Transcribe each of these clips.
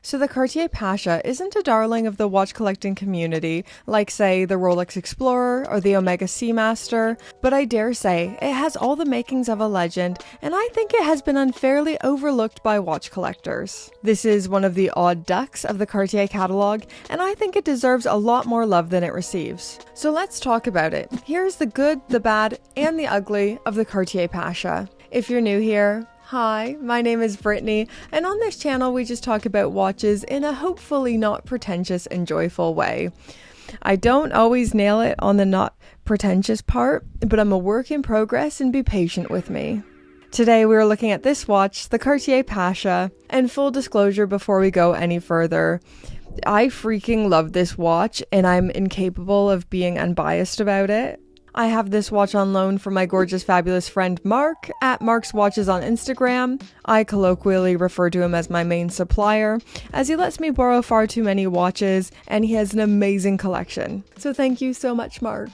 So the Cartier Pasha isn't a darling of the watch collecting community, like say the Rolex Explorer or the Omega Seamaster, but I dare say it has all the makings of a legend, and I think it has been unfairly overlooked by watch collectors. This is one of the odd ducks of the Cartier catalog, and I think it deserves a lot more love than it receives. So let's talk about it. Here's the good, the bad, and the ugly of the Cartier Pasha. If you're new here, hi, my name is Brittany, and on this channel we just talk about watches in a hopefully not pretentious and joyful way. I don't always nail it on the not pretentious part, but I'm a work in progress and be patient with me. Today we are looking at this watch, the Cartier Pasha, and full disclosure before we go any further, I freaking love this watch and I'm incapable of being unbiased about it. I have this watch on loan from my gorgeous, fabulous friend Mark at Mark's Watches on Instagram. I colloquially refer to him as my main supplier, as he lets me borrow far too many watches and he has an amazing collection. So thank you so much, Mark.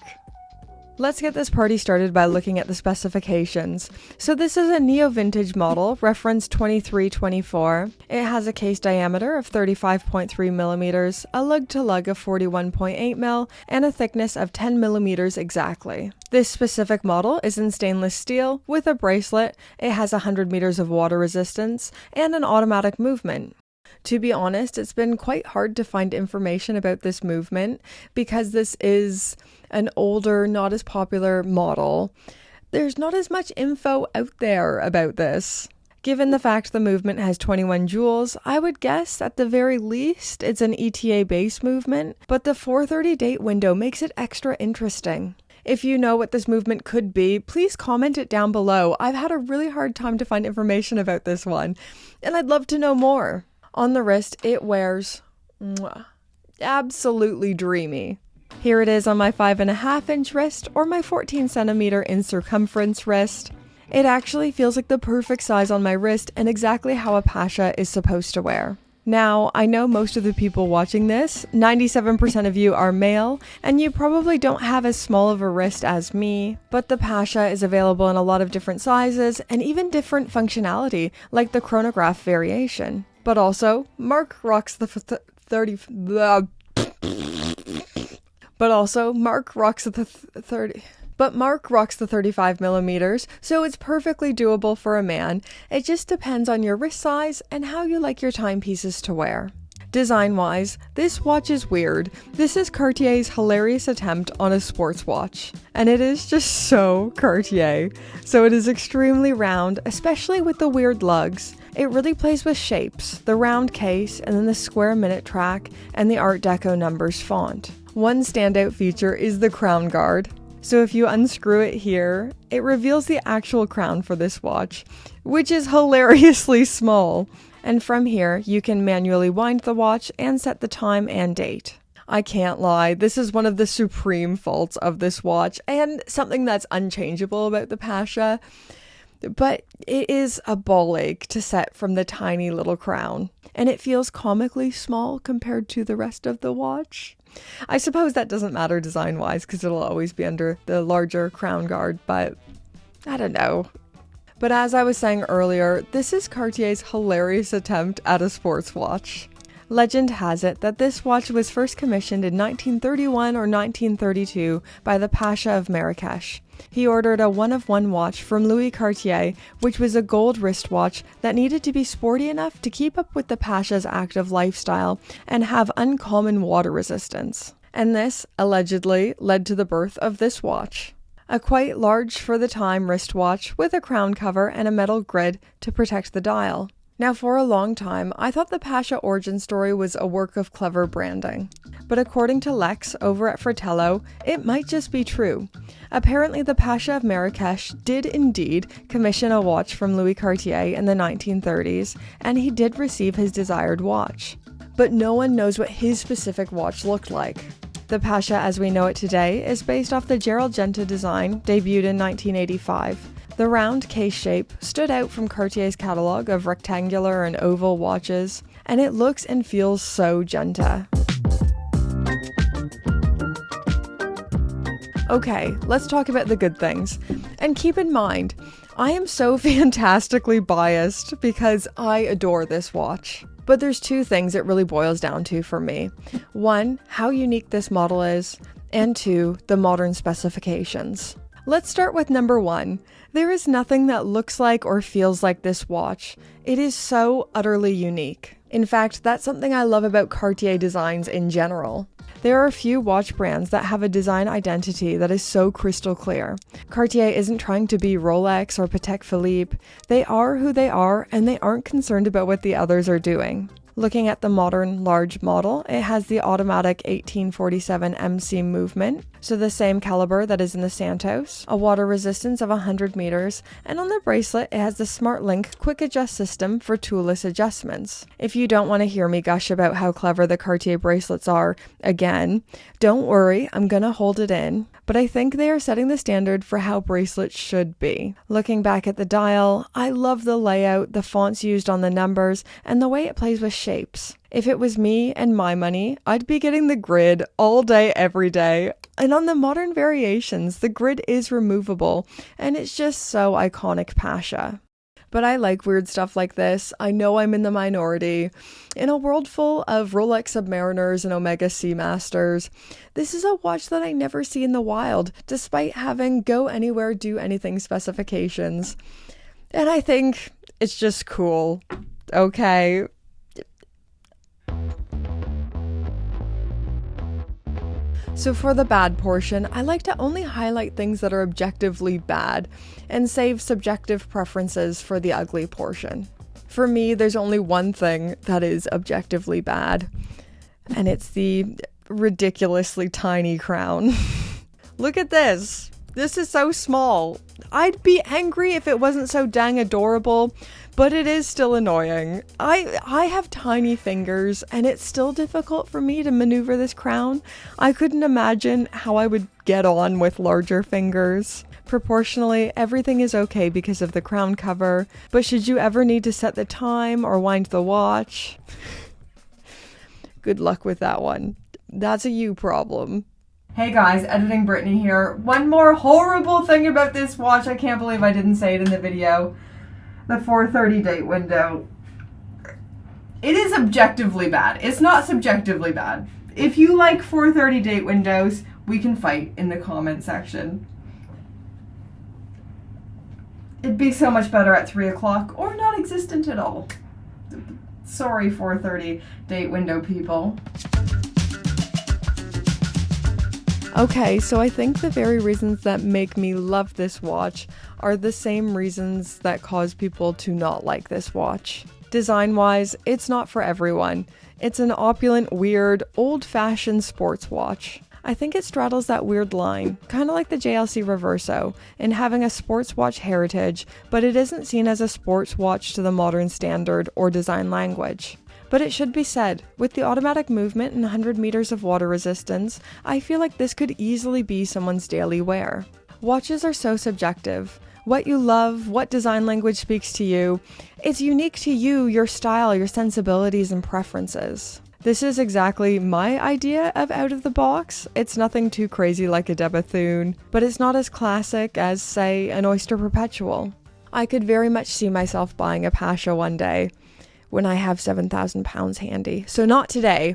Let's get this party started by looking at the specifications. So this is a neo-vintage model, reference 2324. It has a case diameter of 35.3 millimeters, a lug-to-lug of 41.8 mil, and a thickness of 10 millimeters exactly. This specific model is in stainless steel with a bracelet. It has 100 meters of water resistance and an automatic movement. To be honest, it's been quite hard to find information about this movement because this is an older, not as popular model. There's not as much info out there about this. Given the fact the movement has 21 jewels, I would guess at the very least it's an ETA base movement, but the 430 date window makes it extra interesting. If you know what this movement could be, please comment it down below. I've had a really hard time to find information about this one, and I'd love to know more. On the wrist, it wears absolutely dreamy. Here it is on my 5.5-inch wrist or my 14 centimeter in circumference wrist. It actually feels like the perfect size on my wrist and exactly how a Pasha is supposed to wear. Now, I know most of the people watching this, 97% of you are male, and you probably don't have as small of a wrist as me, but the Pasha is available in a lot of different sizes and even different functionality, like the chronograph variation. But also, Mark rocks the 30. But Mark rocks the 35 millimeters, so it's perfectly doable for a man. It just depends on your wrist size and how you like your timepieces to wear. Design-wise, this watch is weird. This is Cartier's hilarious attempt on a sports watch, and it is just so Cartier. So it is extremely round, especially with the weird lugs. It really plays with shapes, the round case, and then the square minute track, and the Art Deco numbers font. One standout feature is the crown guard. So if you unscrew it here, it reveals the actual crown for this watch, which is hilariously small. And from here, you can manually wind the watch and set the time and date. I can't lie, this is one of the supreme faults of this watch, and something that's unchangeable about the Pasha. But it is a ball ache to set from the tiny little crown, and it feels comically small compared to the rest of the watch. I suppose that doesn't matter design-wise because it'll always be under the larger crown guard, but I don't know. But as I was saying earlier, this is Cartier's hilarious attempt at a sports watch. Legend has it that this watch was first commissioned in 1931 or 1932 by the Pasha of Marrakesh. He ordered a one-of-one watch from Louis Cartier, which was a gold wristwatch that needed to be sporty enough to keep up with the Pasha's active lifestyle and have uncommon water resistance. And this, allegedly, led to the birth of this watch. A quite large for the time wristwatch with a crown cover and a metal grid to protect the dial. Now, for a long time, I thought the Pasha origin story was a work of clever branding. But according to Lex over at Fratello, it might just be true. Apparently, the Pasha of Marrakesh did indeed commission a watch from Louis Cartier in the 1930s, and he did receive his desired watch. But no one knows what his specific watch looked like. The Pasha as we know it today is based off the Gerald Genta design, debuted in 1985. The round case shape stood out from Cartier's catalog of rectangular and oval watches, and it looks and feels so Genta. Okay, let's talk about the good things. And keep in mind, I am so fantastically biased because I adore this watch. But there's two things it really boils down to for me. One, how unique this model is, and two, the modern specifications. Let's start with number one. There is nothing that looks like or feels like this watch. It is so utterly unique. In fact, that's something I love about Cartier designs in general. There are a few watch brands that have a design identity that is so crystal clear. Cartier isn't trying to be Rolex or Patek Philippe. They are who they are, and they aren't concerned about what the others are doing. Looking at the modern large model, it has the automatic 1847 MC movement, so the same caliber that is in the Santos, a water resistance of 100 meters, and on the bracelet it has the SmartLink quick adjust system for toolless adjustments. If you don't want to hear me gush about how clever the Cartier bracelets are, again, don't worry, I'm gonna hold it in. But I think they are setting the standard for how bracelets should be. Looking back at the dial, I love the layout, the fonts used on the numbers, and the way it plays with shapes. If it was me and my money, I'd be getting the grid all day, every day. And on the modern variations, the grid is removable, and it's just so iconic Pasha. But I like weird stuff like this. I know I'm in the minority. In a world full of Rolex Submariners and Omega Seamasters, this is a watch that I never see in the wild, despite having go anywhere, do anything specifications. And I think it's just cool. Okay. So for the bad portion, I like to only highlight things that are objectively bad and save subjective preferences for the ugly portion. For me, there's only one thing that is objectively bad, and it's the ridiculously tiny crown. Look at this. This is so small. I'd be angry if it wasn't so dang adorable, but it is still annoying. I have tiny fingers, and it's still difficult for me to maneuver this crown. I couldn't imagine how I would get on with larger fingers. Proportionally, everything is okay because of the crown cover, but should you ever need to set the time or wind the watch, good luck with that one. That's a you problem. Hey guys, Editing Brittany here. One more horrible thing about this watch. I can't believe I didn't say it in the video. The 4:30 date window. It is objectively bad. It's not subjectively bad. If you like 4:30 date windows, we can fight in the comment section. It'd be so much better at 3 o'clock or not existent at all. Sorry, 4:30 date window people. Okay, so I think the very reasons that make me love this watch are the same reasons that cause people to not like this watch. Design-wise, it's not for everyone. It's an opulent, weird, old-fashioned sports watch. I think it straddles that weird line, kind of like the JLC Reverso, in having a sports watch heritage, but it isn't seen as a sports watch to the modern standard or design language. But it should be said, with the automatic movement and 100 meters of water resistance, I feel like this could easily be someone's daily wear. Watches are so subjective. What you love, what design language speaks to you, it's unique to you, your style, your sensibilities and preferences. This is exactly my idea of out of the box. It's nothing too crazy like a de Bethune, but it's not as classic as, say, an Oyster Perpetual. I could very much see myself buying a Pasha one day, when I have 7,000 pounds handy. So not today,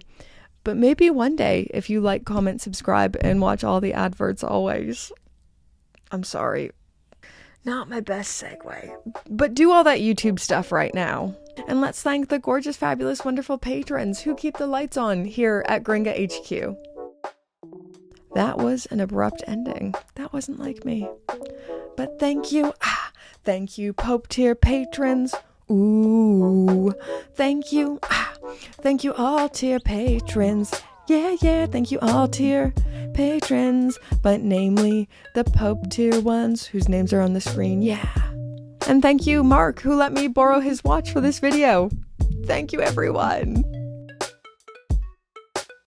but maybe one day if you like, comment, subscribe, and watch all the adverts always. I'm sorry. Not my best segue. But do all that YouTube stuff right now. And let's thank the gorgeous, fabulous, wonderful patrons who keep the lights on here at Gringa HQ. That was an abrupt ending. That wasn't like me. But thank you. Thank you, Pope tier patrons. Ooh, thank you. Thank you all tier patrons. Yeah, thank you all tier patrons, but namely the Pope tier ones whose names are on the screen, yeah. And thank you, Mark, who let me borrow his watch for this video. Thank you, everyone.